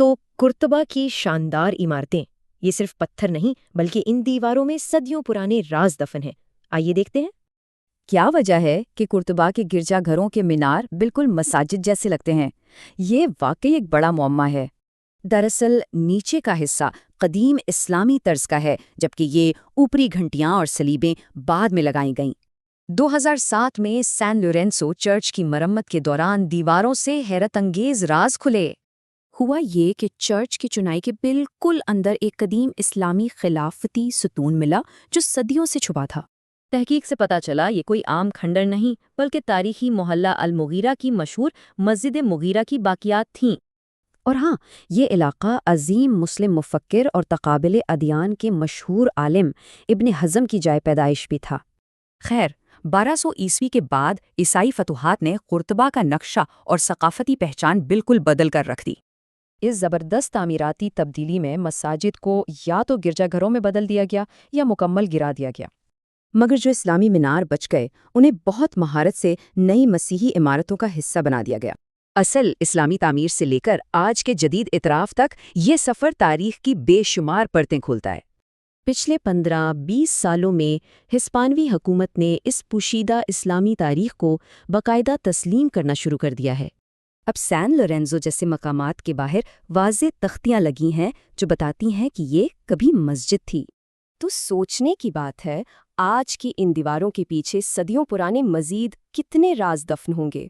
تو قرطبہ کی شاندار عمارتیں، یہ صرف پتھر نہیں بلکہ ان دیواروں میں صدیوں پرانے راز دفن ہیں۔ آئیے دیکھتے ہیں۔ کیا وجہ ہے کہ قرطبہ کے گرجا گھروں کے مینار بالکل مساجد جیسے لگتے ہیں؟ یہ واقعی ایک بڑا معمہ ہے۔ دراصل نیچے کا حصہ قدیم اسلامی طرز کا ہے، جبکہ یہ اوپری گھنٹیاں اور سلیبیں بعد میں لگائی گئیں۔ 2007 میں سین لورینسو چرچ کی مرمت کے دوران دیواروں سے حیرت انگیز راز کھلے۔ ہوا یہ کہ چرچ کی چنائی کے بالکل اندر ایک قدیم اسلامی خلافتی ستون ملا جو صدیوں سے چھپا تھا۔ تحقیق سے پتہ چلا یہ کوئی عام کھنڈر نہیں بلکہ تاریخی محلہ المغیرہ کی مشہور مسجد مغیرہ کی باقیات تھیں۔ اور ہاں، یہ علاقہ عظیم مسلم مفکر اور تقابل ادیان کے مشہور عالم ابن حزم کی جائے پیدائش بھی تھا۔ خیر، 1200 عیسوی کے بعد عیسائی فتوحات نے قرطبہ کا نقشہ اور ثقافتی پہچان بالکل بدل کر رکھ دی۔ اس زبردست تعمیراتی تبدیلی میں مساجد کو یا تو گرجا گھروں میں بدل دیا گیا یا مکمل گرا دیا گیا، مگر جو اسلامی مینار بچ گئے انہیں بہت مہارت سے نئی مسیحی عمارتوں کا حصہ بنا دیا گیا۔ اصل اسلامی تعمیر سے لے کر آج کے جدید اعتراف تک یہ سفر تاریخ کی بے شمار پرتیں کھولتا ہے۔ پچھلے 15-20 سالوں میں ہسپانوی حکومت نے اس پوشیدہ اسلامی تاریخ کو باقاعدہ تسلیم کرنا شروع کر دیا ہے۔ اب سین لورینزو جیسے مقامات کے باہر واضح تختیاں لگی ہیں جو بتاتی ہیں کہ یہ کبھی مسجد تھی۔ تو سوچنے کی بات ہے، آج کی ان دیواروں کے پیچھے صدیوں پرانے مزید کتنے راز دفن ہوں گے؟